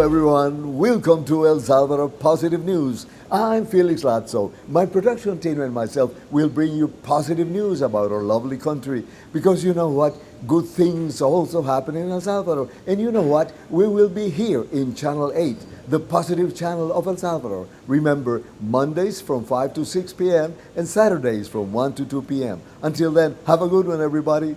everyone. Welcome to El Salvador Positive News. I'm Felix Latzo. My production team and myself will bring you positive news about our lovely country. Because you know what? Good things also happen in El Salvador. And you know what? We will be here in Channel 8, the positive channel of El Salvador. Remember, Mondays from 5 to 6 p.m. and Saturdays from 1 to 2 p.m. Until then, have a good one, everybody.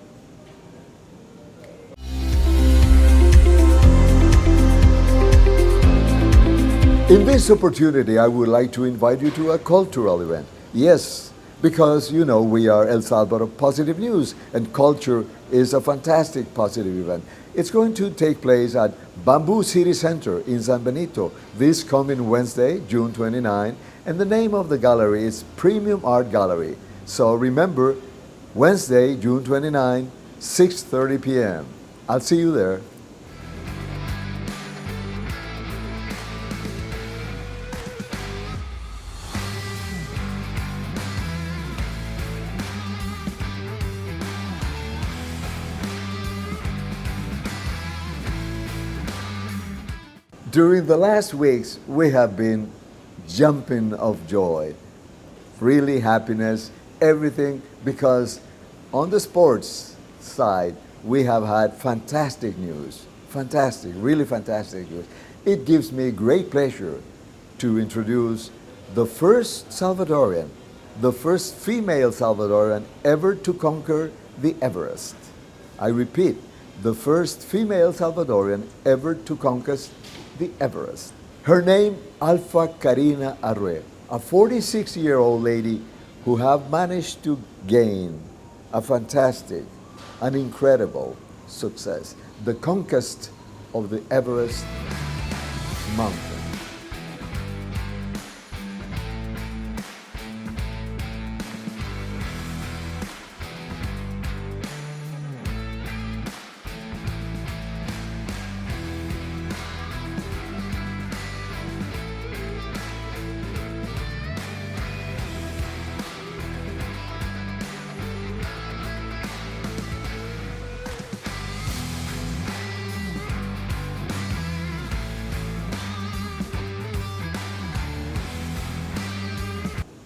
In this opportunity, I would like to invite you to a cultural event. Yes, because you know we are El Salvador Positive News, and culture is a fantastic positive event. It's going to take place at Bamboo City Center in San Benito this coming Wednesday, June 29, and the name of the gallery is Premium Art Gallery. So remember, Wednesday, June 29, 6:30 p.m. I'll see you there. During the last weeks, we have been jumping of joy, really happiness, everything, because on the sports side, we have had fantastic news, fantastic, really fantastic news. It gives me great pleasure to introduce the first Salvadorian, the first female Salvadorian ever to conquer the Everest. I repeat, the first female Salvadorian ever to conquer the Everest. Her name, Alpha Karina Arrué, a 46-year-old lady who have managed to gain a fantastic, an incredible success, the conquest of the Everest mountain.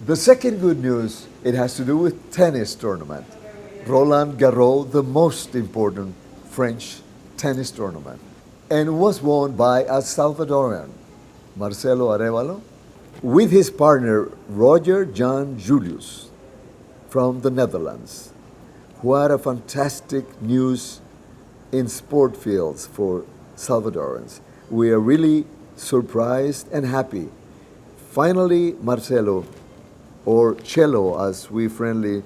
The second good news, it has to do with tennis tournament. Roland Garros, the most important French tennis tournament, and was won by a Salvadorian, Marcelo Arevalo, with his partner Roger Jan Julius from the Netherlands. What a fantastic news in sport fields for Salvadorans. We are really surprised and happy. Finally, Marcelo, or Cello as we friendly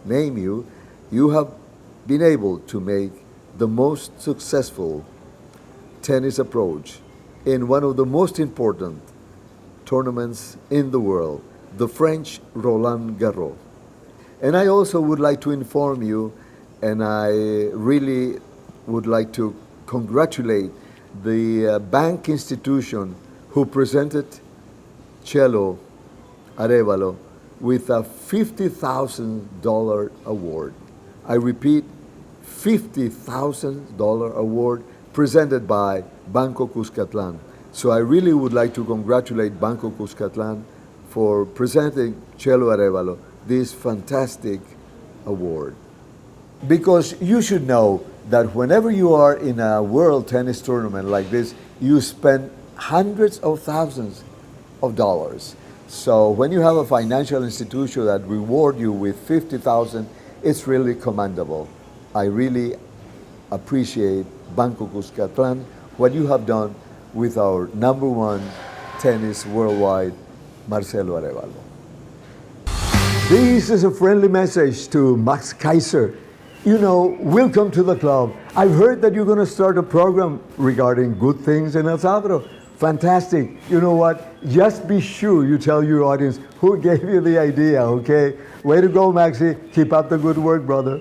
name you, you have been able to make the most successful tennis approach in one of the most important tournaments in the world, the French Roland Garros. And I also would like to inform you, and I really would like to congratulate the bank institution who presented Cello Arevalo with a $50,000 award. I repeat, $50,000 award presented by Banco Cuscatlan. So I really would like to congratulate Banco Cuscatlan for presenting Cello Arevalo this fantastic award. Because you should know that whenever you are in a world tennis tournament like this, you spend hundreds of thousands of dollars. So when you have a financial institution that reward you with $50,000, it's really commendable. I really appreciate Banco Cuscatlan, what you have done with our number one tennis worldwide, Marcelo Arevalo. This is a friendly message to Max Kaiser. You know, welcome to the club. I've heard that you're going to start a program regarding good things in El Salvador. Fantastic. You know what? Just be sure you tell your audience who gave you the idea, okay? Way to go, Maxi. Keep up the good work, brother.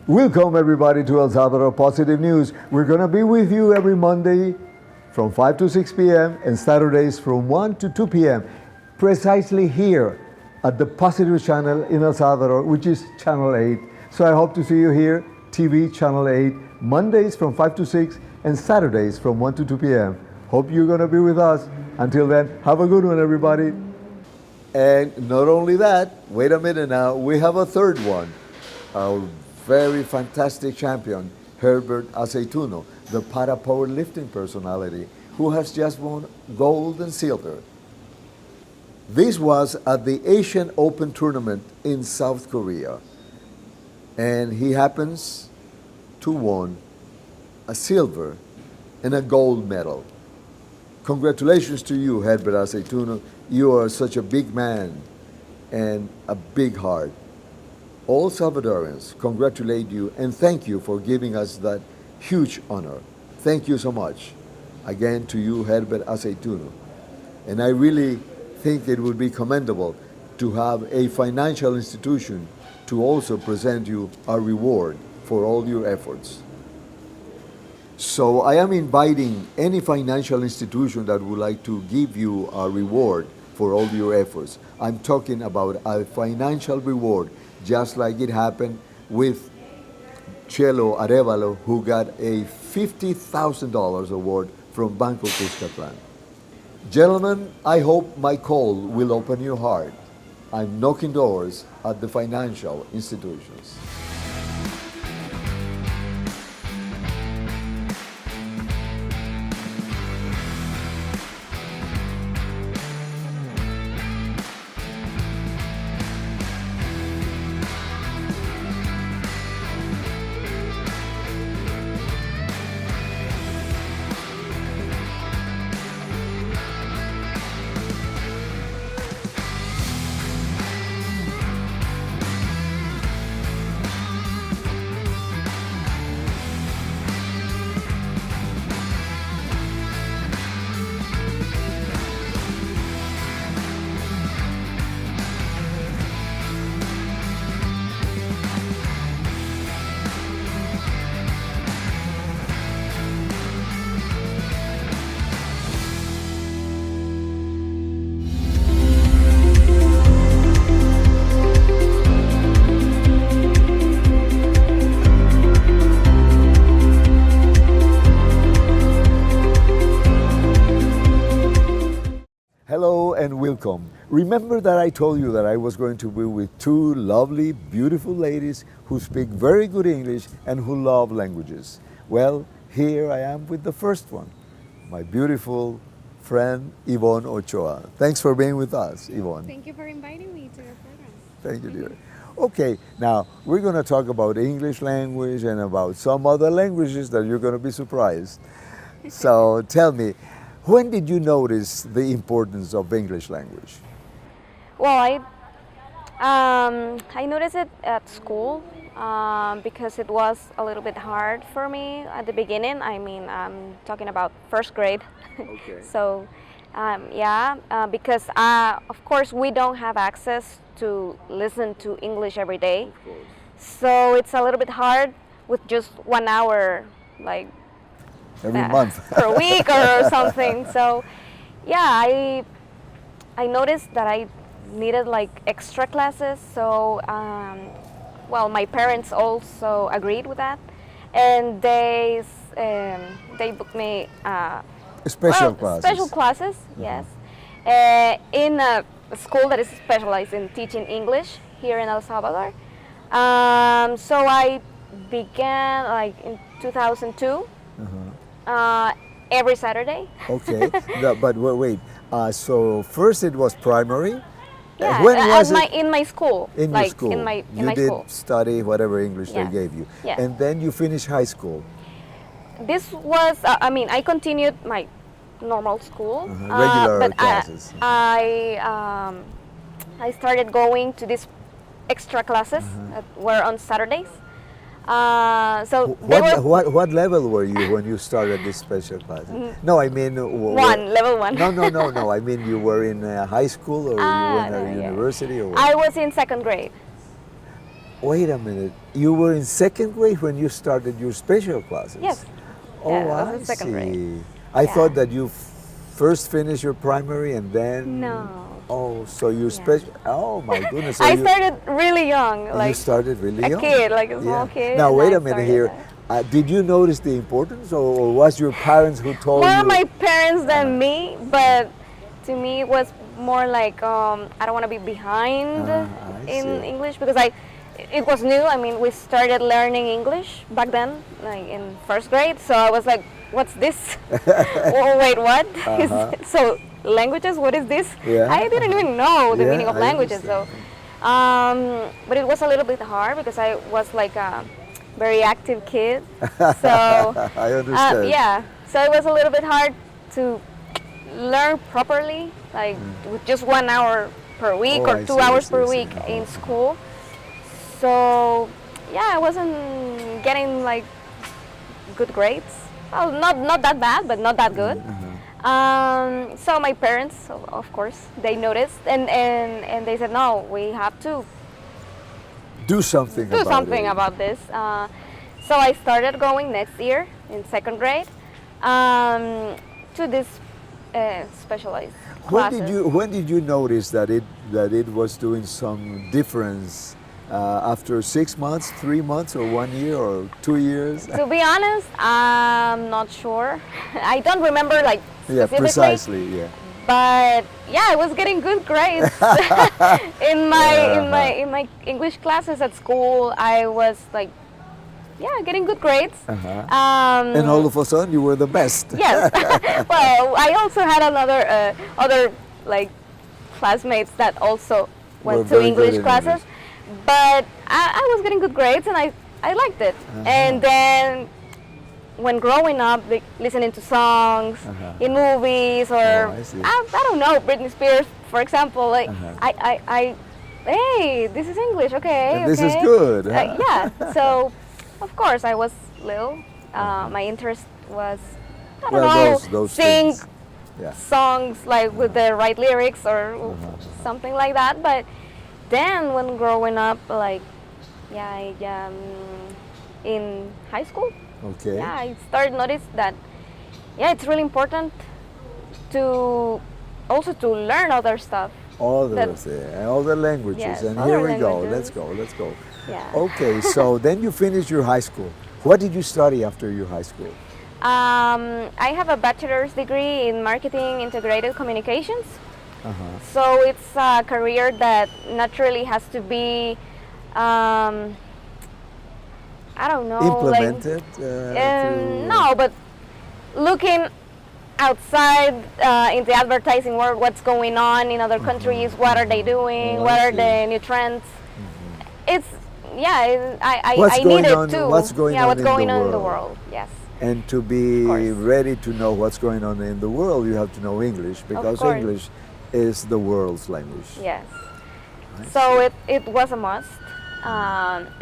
Welcome, everybody, to El Salvador Positive News. We're going to be with you every Monday from 5 to 6 p.m. and Saturdays from 1 to 2 p.m. precisely here at the Positive channel in El Salvador, which is Channel 8. So I hope to see you here, TV Channel 8, Mondays from 5 to 6 and Saturdays from 1 to 2 p.m. Hope you're going to be with us. Until then, have a good one, everybody. And not only that, wait a minute now, we have a third one. Our very fantastic champion, Herbert Aceituno, the para powerlifting personality, who has just won gold and silver. This was at the Asian Open tournament in South Korea. And he happens to won a silver and a gold medal. Congratulations to you, Herbert Aceituno. You are such a big man and a big heart. All Salvadorians congratulate you and thank you for giving us that huge honor. Thank you so much. Again to you, Herbert Aceituno. And I really think it would be commendable to have a financial institution to also present you a reward for all your efforts. So I am inviting any financial institution that would like to give you a reward for all your efforts. I'm talking about a financial reward, just like it happened with Chelo Arevalo, who got a $50,000 award from Banco Cuscatlán. Gentlemen, I hope my call will open your heart. I'm knocking doors at the financial institutions. Hello and welcome. Remember that I told you that I was going to be with two lovely, beautiful ladies who speak very good English and who love languages. Well, here I am with the first one, my beautiful friend Yvonne Ochoa. Thanks for being with us, Yvonne. Thank you for inviting me to your program. Thank you, dear. Okay, now we're going to talk about English language and about some other languages that you're going to be surprised. So tell me, when did you notice the importance of English language? Well, I noticed it at school because it was a little bit hard for me at the beginning. I mean, I'm talking about first grade. Okay. So, because of course we don't have access to listen to English every day. Of course. So it's a little bit hard with just 1 hour, like Every month. per week or something. So, yeah, I noticed that I needed like extra classes. So, well, my parents also agreed with that, and they booked me Special classes. Special classes, yes, in a school that is specialized in teaching English here in El Salvador. So I began like in 2002. Every Saturday. Okay, but wait. So first it was primary. Yeah, when was it? in my school. In like your school. In my you did school. study whatever English they Yes. gave you, Yes. and then you finished high school. This was, I mean, I continued my normal school. Regular but classes. I started going to these extra classes that were on Saturdays. So they were What level were you when you started this special class? No, I mean level one. No. I mean you were in high school or you were in a yeah. university or what? I was in second grade. Wait a minute. You were in second grade when you started your special classes? Yes. Oh, Yeah, I was I in second see. grade. I Yeah. thought that you first finished your primary and then. No. Oh, so you special. Oh my goodness. So I you, started really young, you like started really a young. kid, like a small kid. Now and wait I a minute started here. that. Did you notice the importance, or was your parents who told More you? my parents than me, but to me it was more like I don't want to be behind I in see. English because it was new. I mean, we started learning English back then, like in first grade. So I was like, "What's this? Oh wait, what? So languages? What is this?" Yeah. I didn't even know the Yeah, meaning of I languages. So, understand. but it was a little bit hard because I was like a very active kid. So I understand. yeah, so it was a little bit hard to learn properly, like with just 1 hour per week Oh, or I 2 hours see, per I see. week in school. So yeah, I wasn't getting like good grades. Well, not that bad, but not that good. So my parents, of course, they noticed and they said, no, we have to Do something do about something it. about this. So I started going next year in second grade to this specialized classes. When did you notice that it was doing some difference after 6 months, 3 months, or 1 year, or 2 years? To be honest, I'm not sure. I don't remember like Yeah, specifically. precisely. Yeah. But yeah, I was getting good grades in my English classes at school. I was like, yeah, getting good grades. And all of a sudden, you were the best. Yes. Well, I also had another other like classmates that also Were went to very good English in classes, English. but I was getting good grades and I liked it. And then when growing up, like, listening to songs in movies or Oh, I see. I don't know, Britney Spears, for example, like hey, this is English, okay, And this is okay. good, huh? Yeah, so of course I was little. My interest was, I don't know, those sing things. Yeah. songs like with the right lyrics or something like that. But then when growing up, like, yeah, in high school, Okay. yeah, I started notice that, yeah, it's really important to also to learn other stuff. All That- all the languages. Yes, And other here we go. languages. Let's go. Yeah. Okay, so then you finished your high school. What did you study after your high school? I have a bachelor's degree in marketing integrated communications. So it's a career that naturally has to be, I don't know, Implemented? no, but looking outside in the advertising world, what's going on in other countries, what are they doing, Oh, I what are see. the new trends. It's, yeah, What's I going needed on- to. what's going yeah, on what's in going the on in the world. world, yes. And to be course. ready to know what's going on in the world, you have to know English, because course. English is the world's language. Yes. I So see. it was a must.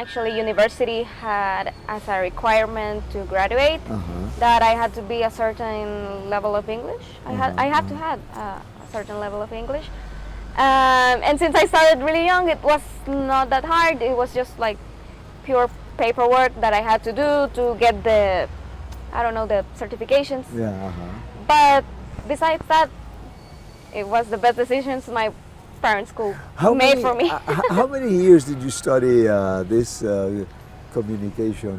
Actually, university had as a requirement to graduate that I had to be a certain level of English. I had to have a certain level of English. And since I started really young, it was not that hard. It was just like pure paperwork that I had to do to get the, I don't know, the certifications. Yeah. But besides that, it was the best decisions my parents could made for me. How many years did you study this communication?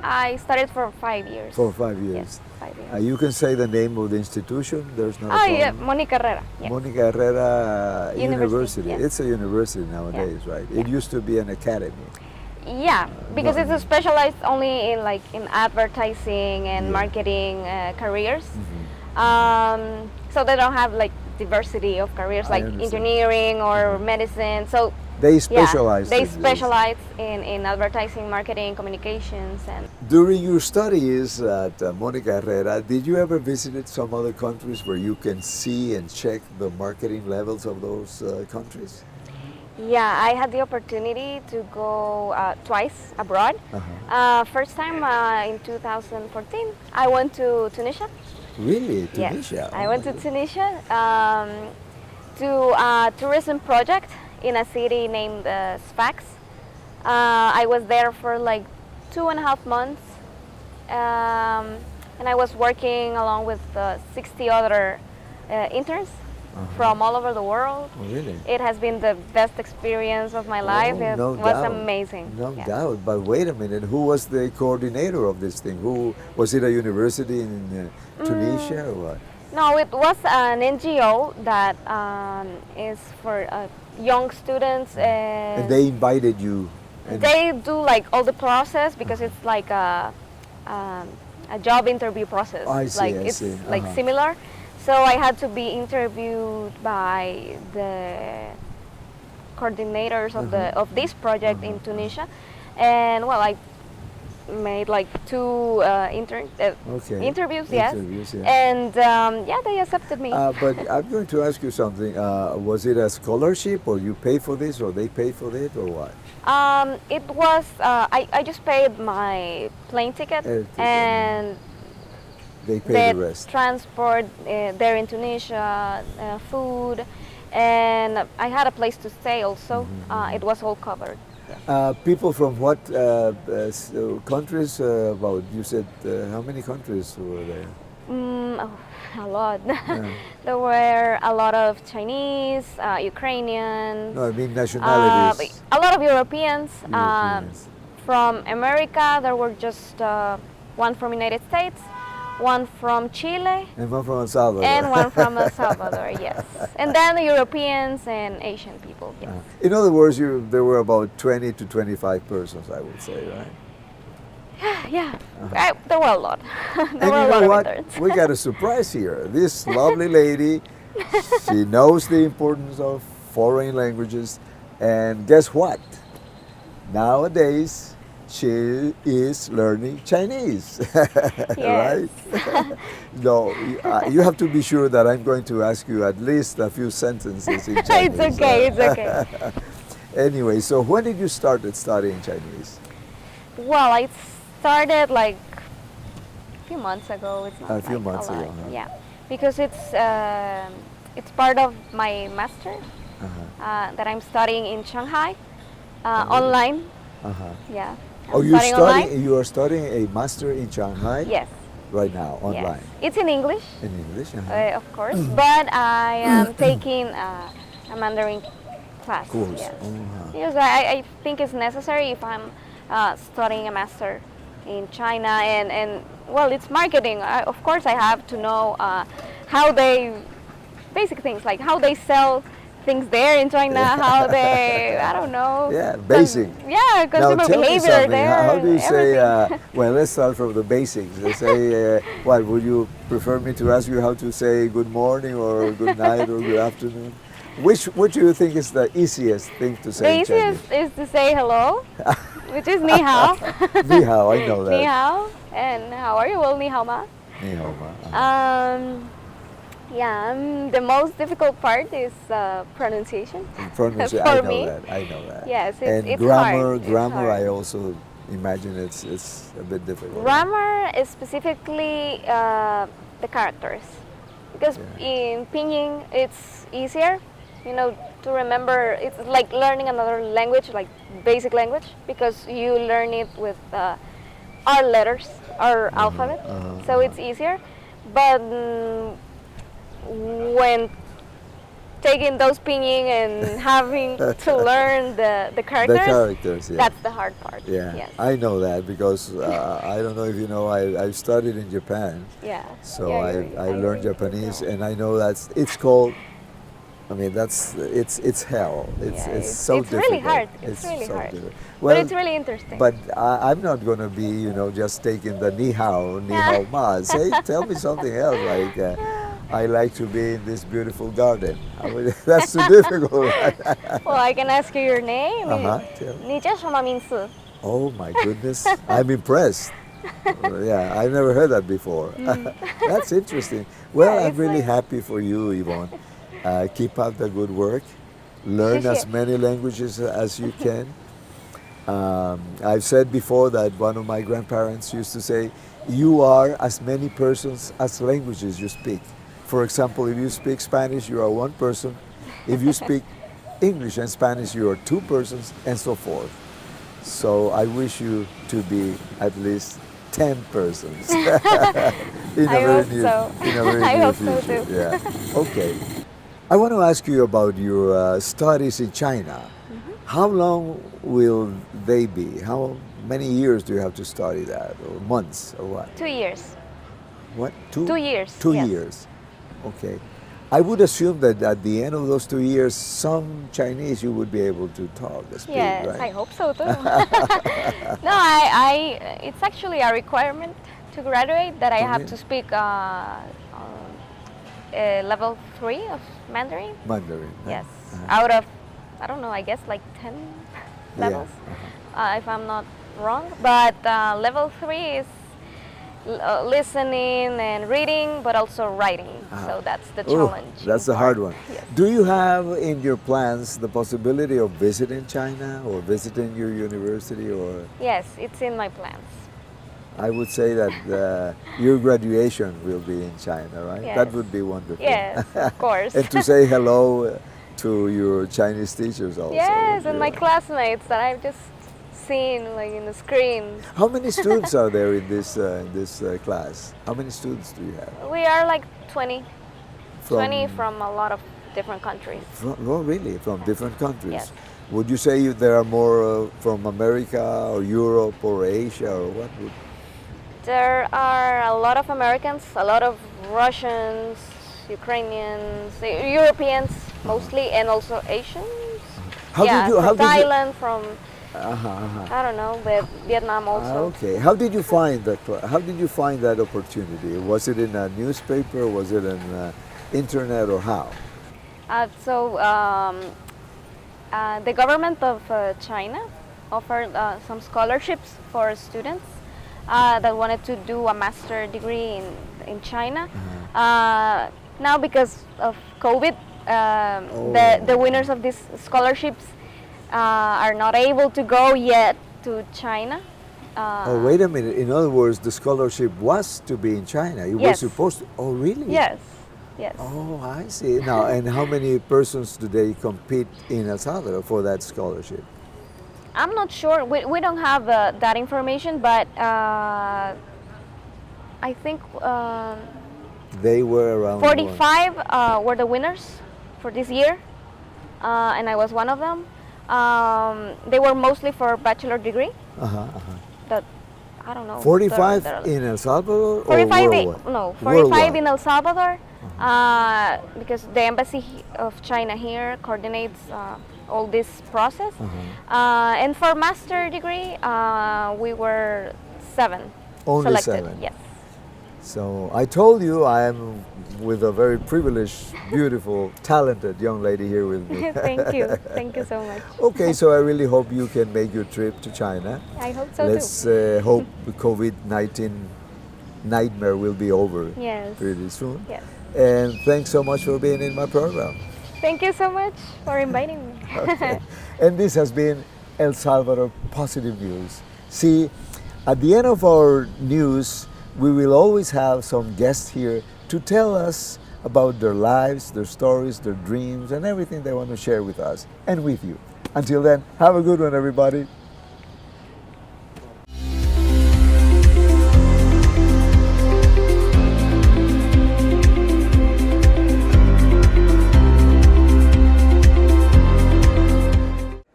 I studied for 5 years. For 5 years. Yes, 5 years. You can say the name of the institution. There's not a Oh problem. yeah, Mónica Herrera. Yeah. Mónica Herrera University, yes. It's a university nowadays, right? It used to be an academy. Yeah, because it's specialized only in like in advertising and Yeah. marketing careers. So they don't have like diversity of careers I like understand. engineering or medicine. So They specialize. they in this. specialize in advertising, marketing, communications, and During your studies at Mónica Herrera, did you ever visit some other countries where you can see and check the marketing levels of those countries? yeah, I had the opportunity to go twice abroad. First time in 2014, I went to Tunisia. Really? Yes, Tunisia? I Oh went my to God. Tunisia to a tourism project in a city named Sfax. I was there for like 2.5 months, and I was working along with 60 other interns from all over the world. Oh, really? It has been the best experience of my life. It No was doubt. amazing. No Yes. doubt. But wait a minute. Who was the coordinator of this thing? Who was it? A university in Tunisia or what? No, it was an NGO that is for young students, And they invited you. And they do like all the process because it's like a job interview process. I see, like I it's see. like similar. So I had to be interviewed by the coordinators of this project in Tunisia, and well, I made like two interviews, yes, Interviews, yeah. and yeah, they accepted me. But I'm going to ask you something. Was it a scholarship, or you pay for this, or they paid for it, or what? It was I just paid my plane ticket Ticket, and They paid the rest. transport there in Tunisia, food, and I had a place to stay also. It was all covered. People from what countries? About you said how many countries were there? A lot. There were a lot of Chinese, Ukrainians. No, I mean nationalities. A lot of Europeans. Europeans. From America, there were just one from United States, one from Chile, And one from El Salvador. and one from El Salvador. Yes, and then the Europeans and Asian people. Yes. In other words, there were about 20 to 25 persons, I would say, right? Yeah, there were a lot. There And were you a know lot what? of interns. We got a surprise here. This lovely lady, she knows the importance of foreign languages, and guess what? Nowadays, she is learning Chinese, right? No, you have to be sure that I'm going to ask you at least a few sentences in Chinese. It's okay. It's okay. Anyway, so when did you start studying Chinese? Well, I started like a few months ago. It's not A few like months a lot. ago, huh? Yeah, because it's part of my master that I'm studying in Shanghai online. Yeah. Oh, I'm you studying online. you are studying a master in Shanghai Yes. right now, online, Yes. It's in English, in English. of course, but I am taking a Mandarin class. Course. Yes. Uh-huh. Because I think it's necessary if I'm studying a master in China, and well, it's marketing. Of course, I have to know how basic things like how they sell things there in China, how they, I don't know. Yeah, basic. Yeah, Now consumer tell me behavior something. there. How do you say? everything. Well, let's start from the basics. Let's say, what would you prefer me to ask you how to say good morning or good night or good afternoon? Which do you think is the easiest thing to say? The in easiest is to say hello, which is ni hao. Chinese? Ni hao, I know that. Ni hao. And how are you? Well, ni hao ma. Ni hao ma. Yeah, the most difficult part is pronunciation. Pronunciation. For I know me. that. I know that. Yes, and it's grammar. hard. It's Grammar. I hard. also imagine it's a bit difficult. Grammar is specifically the characters, because in Pinyin it's easier, to remember. It's like learning another language, like basic language, because you learn it with our letters, our alphabet, so it's easier. But when taking those pinyin and having to learn the characters, The characters, yeah. that's the hard part. Yeah, Yes. I know that because I don't know if you know, I studied in Japan, Yeah. so Yeah, I learned Japanese, and I know it's called. I mean, it's hell. It's so it's difficult. really hard. It's really so hard. difficult. But it's really interesting. But I'm not going to be, just taking the ni hao ma. Tell me something else. Like, I like to be in this beautiful garden. I mean, that's too difficult. Well, I can ask you your name. Tell me. 你叫什么名字? Oh my goodness, I'm impressed. Yeah, I've never heard that before. That's interesting. Well, Yeah, I'm it's really like- happy for you, Yvonne. Keep up the good work. Learn as many languages as you can. I've said before that one of my grandparents used to say, you are as many persons as languages you speak. For example, if you speak Spanish, you are one person. If you speak English and Spanish, you are two persons, and so forth. So I wish you to be at least 10 persons in I hope so. in a very I near hope so future. too. Yeah. Okay. I want to ask you about your studies in China. How long will they be? How many years do you have to study that, or months, or what? 2 years. What? Two? 2 years. 2 years. Okay. I would assume that at the end of those 2 years, some Chinese you would be able to talk, speak, Yes, right? I hope so too. No, it's actually a requirement to graduate that I Oh, have really? to speak level 3 of Mandarin. Mandarin. Huh? Yes, Uh-huh. out of, I don't know, I guess like 10 Yeah, levels, if I'm not wrong. But level 3 is listening and reading, but also writing. So that's the Oh, challenge. that's the hard one. Yes. Do you have in your plans the possibility of visiting China or visiting your university? Or Yes, it's in my plans. I would say that your graduation will be in China, right? That Yes. would be wonderful. Yes, of course. And to say hello to your Chinese teachers also. Yes, would and be my right. classmates that I've just seen like in the screens. How many students are there in this class? How many students do you have? We are like 20, 20 from a lot of different countries. Oh, really? From different countries? Yes. Would you say there are more from America or Europe or Asia or what? There are a lot of Americans, a lot of Russians, Ukrainians, Europeans mostly, and also Asians. How yeah, did you? How from did you? Thailand, from I don't know, but Vietnam also. Okay. How did you find that? How did you find that opportunity? Was it in a newspaper? Was it in internet or how? The government of China offered some scholarships for students that wanted to do a master degree in China. Now, because of COVID, the winners of these scholarships are not able to go yet to China. Oh, wait a minute. In other words, the scholarship was to be in China. You were Yes. supposed to. Oh, really? Yes, yes. Oh, I see. Now, and how many persons do they compete in El Salvador for that scholarship? I'm not sure. We don't have that information, but I think They were around 45 were the winners for this year, and I was one of them. They were mostly for bachelor degree. That I don't know. 45 there are- in El Salvador or 45 worldwide? no 45 Worldwide. in El Salvador, because the embassy of China here coordinates all this process. And for master degree, we were 7 Only selected. 7. Yes. So I told you I am with a very privileged, beautiful, talented young lady here with me. Thank you. Thank you so much. Okay, so I really hope you can make your trip to China. I hope so Let's too. hope the COVID-19 nightmare will be over Yes. pretty soon. Yes. And thanks so much for being in my program. Thank you so much for inviting me. Okay. And this has been El Salvador Positive News. See, at the end of our news, we will always have some guests here to tell us about their lives, their stories, their dreams, and everything they want to share with us and with you. Until then, have a good one, everybody.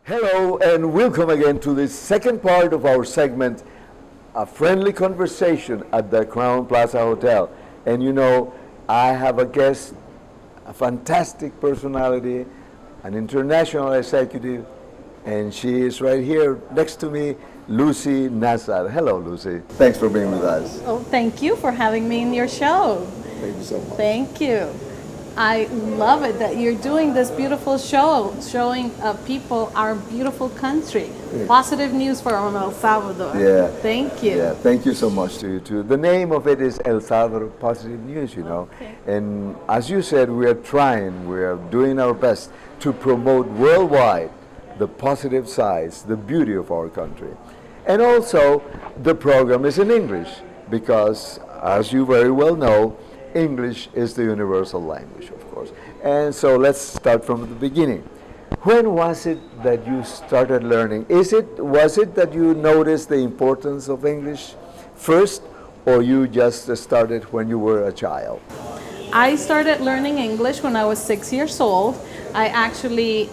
Hello, and welcome again to the second part of our segment, a friendly conversation at the Crowne Plaza Hotel. And you know, I have a guest, a fantastic personality, an international executive, and she is right here next to me, Lucy Nazar. Hello, Lucy. Thanks for being with us. Oh, thank you for having me in your show. Thank you so much. Thank you. I love it that you're doing this beautiful show, showing people our beautiful country. Yeah. Positive news from El Salvador. Yeah. Thank you. Yeah, thank you so much to you too. The name of it is El Salvador Positive News, you know. Okay. And as you said, we are doing our best to promote worldwide the positive sides, the beauty of our country. And also, the program is in English because, as you very well know, English is the universal language, of course. And so let's start from the beginning. When was it that you started learning? Was it that you noticed the importance of English first, or you just started when you were a child? I started learning English when I was 6 years old. I actually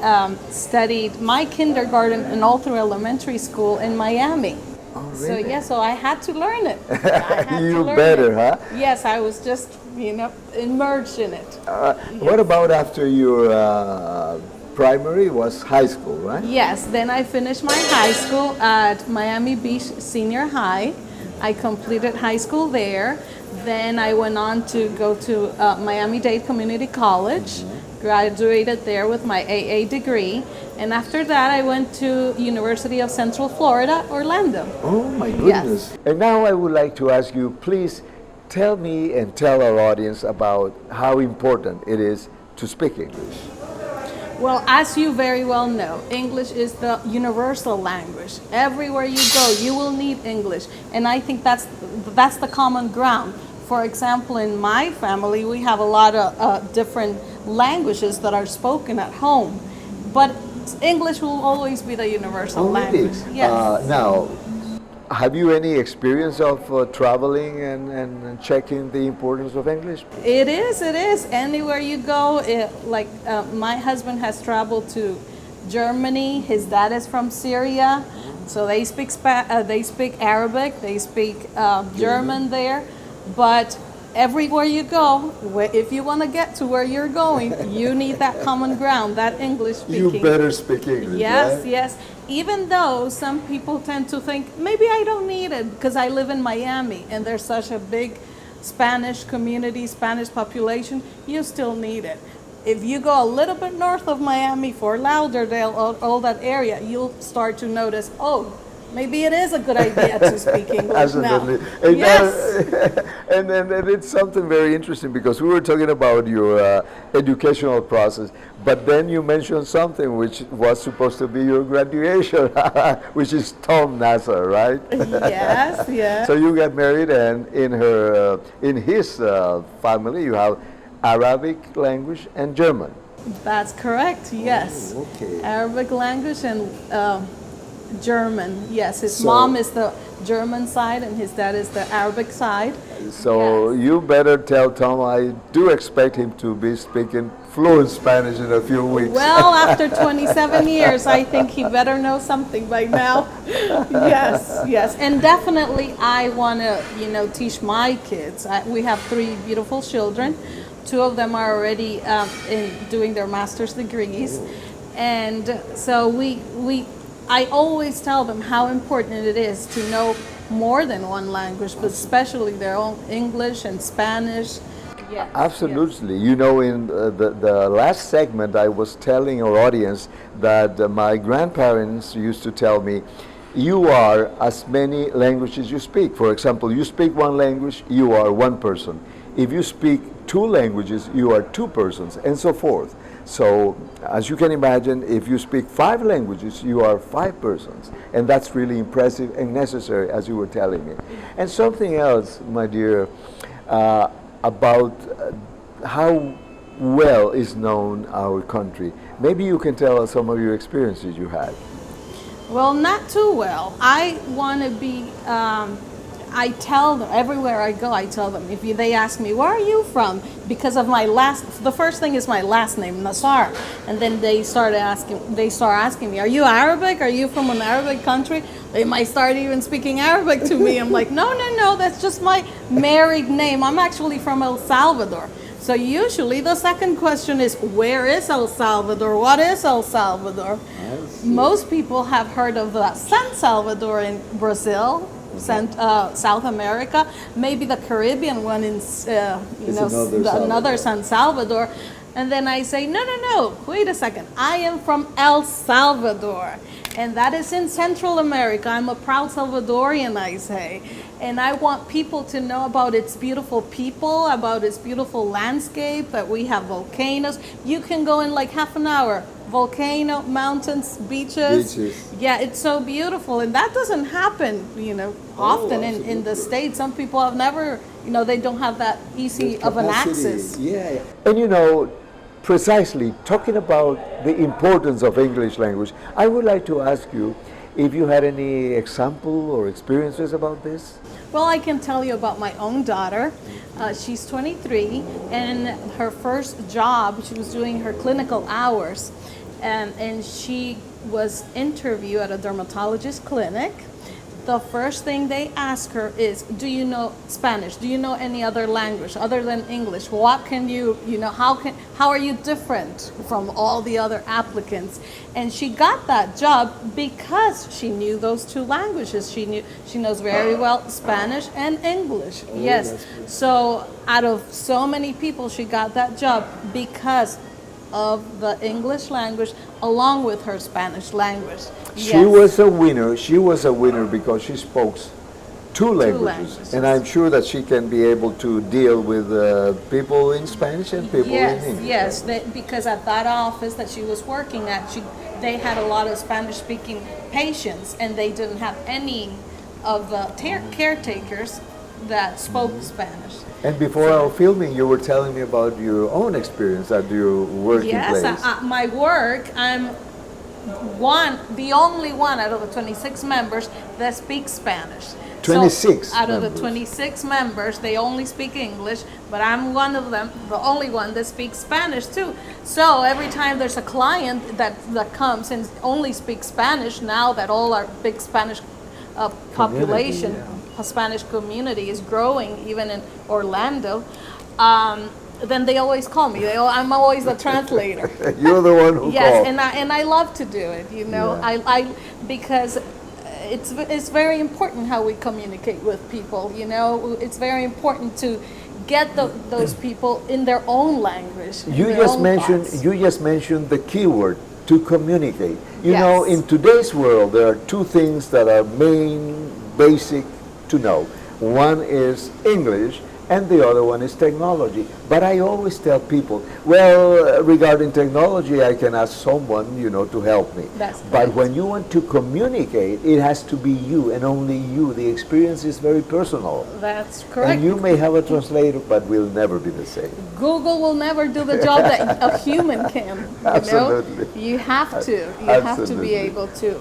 studied my kindergarten and all through elementary school in Miami. Oh, So really? yeah, so I had to learn it. I had You to learn better, it. huh? Yes, I was just, immersed in it. What about after your primary was high school, right? Yes, then I finished my high school at Miami Beach Senior High. I completed high school there. Then I went on to go to Miami-Dade Community College, graduated there with my AA degree. And after that, I went to University of Central Florida, Orlando. Oh my goodness. And now I would like to ask you, please tell me and tell our audience about how important it is to speak English. Well, as you very well know, English is the universal language. Everywhere you go, you will need English. And I think that's the common ground. For example, in my family, we have a lot of different languages that are spoken at home. But English will always be the universal language. Yes. Now, have you any experience of traveling and checking the importance of English? It is. Anywhere you go, my husband has traveled to Germany. His dad is from Syria, so they speak Arabic, they speak German there. But everywhere you go, if you want to get to where you're going, you need that common ground, that English speaking. You better speak English, Yes, right? yes. Even though some people tend to think, maybe I don't need it because I live in Miami and there's such a big Spanish community, Spanish population, you still need it. If you go a little bit north of Miami, Fort Lauderdale, all that area, you'll start to notice, oh, maybe it is a good idea to speak English now. And Yes. and it's something very interesting because we were talking about your educational process, but then you mentioned something which was supposed to be your graduation, which is Tom Nasser, right? Yes, yes. So you got married, and in his family, you have Arabic language and German. That's correct, yes. Oh, okay. Arabic language and German, yes. His So- mom is the German side and his dad is the Arabic side. So Yes. you better tell Tom I do expect him to be speaking fluent Spanish in a few weeks. Well, after 27 years, I think he better know something by now. Yes, yes. And definitely I want to, teach my kids. We have 3 beautiful children. 2 of them are already doing their master's degrees. And so I always tell them how important it is to know more than one language, but especially their own English and Spanish. Yes, Absolutely. You know, in the last segment, I was telling our audience that my grandparents used to tell me, you are as many languages you speak. For example, you speak one language, you are one person. If you speak 2 languages, you are 2 persons, and so forth. So, as you can imagine, if you speak 5 languages, you are 5 persons. And that's really impressive and necessary, as you were telling me. And something else, my dear, about how well is known our country. Maybe you can tell us some of your experiences you had. Well, not too well. I want to be, I tell them, everywhere I go, I tell them, they ask me, where are you from? Because of the first thing is my last name, Nassar. And then they start asking me, are you Arabic? Are you from an Arabic country? They might start even speaking Arabic to me. I'm like, no, that's just my married name. I'm actually from El Salvador. So usually the second question is, where is El Salvador? What is El Salvador? Most people have heard of San Salvador in Brazil, South America, maybe the Caribbean one in another San Salvador. And then I say, no, wait a second. I am from El Salvador, and that is in Central America. I'm a proud Salvadorian, I say. And I want people to know about its beautiful people, about its beautiful landscape, that we have volcanoes. You can go in like half an hour. Volcano, mountains, beaches. Yeah, it's so beautiful. And that doesn't happen, often in the States. Some people have never, they don't have that easy of an access. Yeah. And precisely talking about the importance of English language, I would like to ask you, if you had any example or experiences about this. Well, I can tell you about my own daughter. She's 23, and her first job, she was doing her clinical hours, and she was interviewed at a dermatologist clinic. The first thing they ask her is, do you know Spanish? Do you know any other language other than English? What can you know, how are you different from all the other applicants? And she got that job because she knew those two languages. She knows very well Spanish and English. Yes. So out of so many people, she got that job because of the English language along with her Spanish language. She was a winner. She was a winner because she spoke two languages. And I'm sure that she can be able to deal with people in Spanish and people in English. Yes, because at that office that she was working at, they had a lot of Spanish-speaking patients, and they didn't have any of the caretakers that spoke Spanish. And before our filming, you were telling me about your own experience at your working place. Yes, my work, I'm the only one out of the 26 members that speaks Spanish. 26 so out of members. the 26 members, they only speak English, but I'm one of them, the only one that speaks Spanish too. So every time there's a client that comes and only speaks Spanish, now that all our big Spanish population, Spanish community is growing, even in Orlando, then they always call me. I'm always the translator. You're the one who yes, called. and I love to do it. You know, I because it's very important how we communicate with people. You know, it's very important to get those people in their own language. You just mentioned the keyword, to communicate. You know, in today's world, there are two things that are basic to know. One is English, and the other one is technology. But I always tell people, well, regarding technology, I can ask someone, you know, to help me. But when you want to communicate, it has to be you and only you. The experience is very personal. That's correct. And you may have a translator, but we'll never be the same. Google will never do the job that a human can. Absolutely. Know? You have to. You have to be able to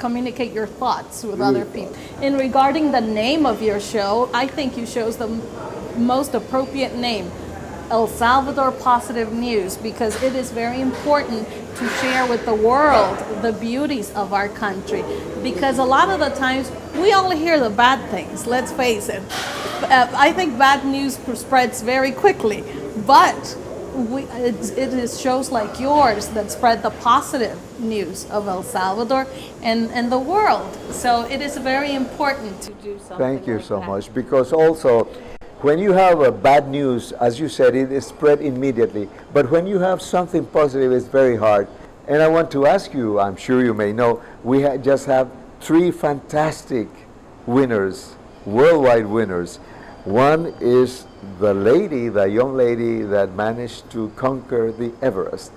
communicate your thoughts with other people. And regarding the name of your show, I think you chose the most appropriate name, El Salvador Positive News, because it is very important to share with the world the beauties of our country. Because a lot of the times we only hear the bad things, let's face it. I think bad news spreads very quickly, but it is shows like yours that spread the positive news of El Salvador and the world. So it is very important to do something. Thank you like so that. much, because also when you have a bad news, as you said, it is spread immediately. But when you have something positive, it's very hard. And I want to ask you, I'm sure you may know, we just have 3 fantastic winners, worldwide winners. One is the young lady that managed to conquer the Everest.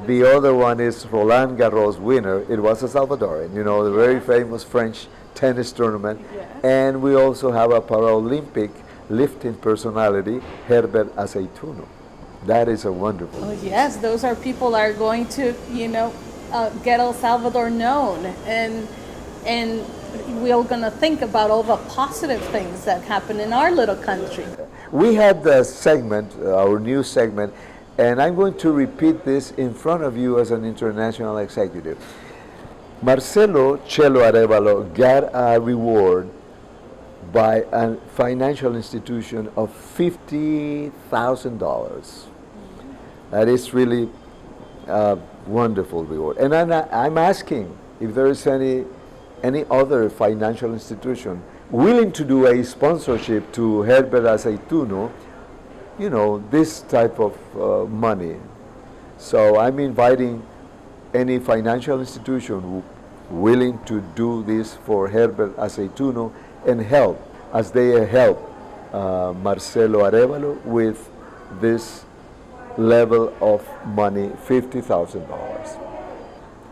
The other one is Roland Garros winner. It was a Salvadoran, you know, the very famous French tennis tournament. And we also have a Paralympic lifting personality, Herbert Aceituno. That is a wonderful. Oh, yes, those are people that are going to, you know, get El Salvador known, and we're going to think about all the positive things that happen in our little country. We had the segment, our new segment, and I'm going to repeat this in front of you as an international executive. Marcelo Chelo Arevalo got a reward by a financial institution of $50,000. That is really a wonderful reward. And I'm asking if there is any other financial institution willing to do a sponsorship to Herbert Aceituno, you know, this type of money. So I'm inviting any financial institution willing to do this for Herbert Aceituno and help, as they help Marcelo Arevalo with this level of money, $50,000.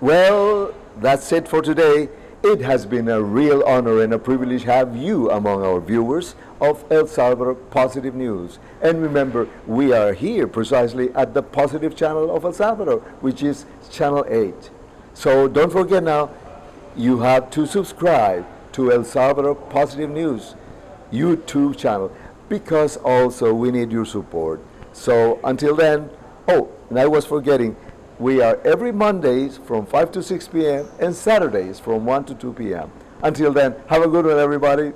Well, that's it for today. It has been a real honor and a privilege to have you among our viewers of El Salvador Positive News. And remember, we are here precisely at the Positive channel of El Salvador, which is Channel 8. So don't forget now, you have to subscribe to El Salvador Positive News YouTube channel, because also we need your support. So until then, oh, and I was forgetting, we are every Mondays from 5 to 6 p.m. and Saturdays from 1 to 2 p.m. Until then, have a good one, everybody.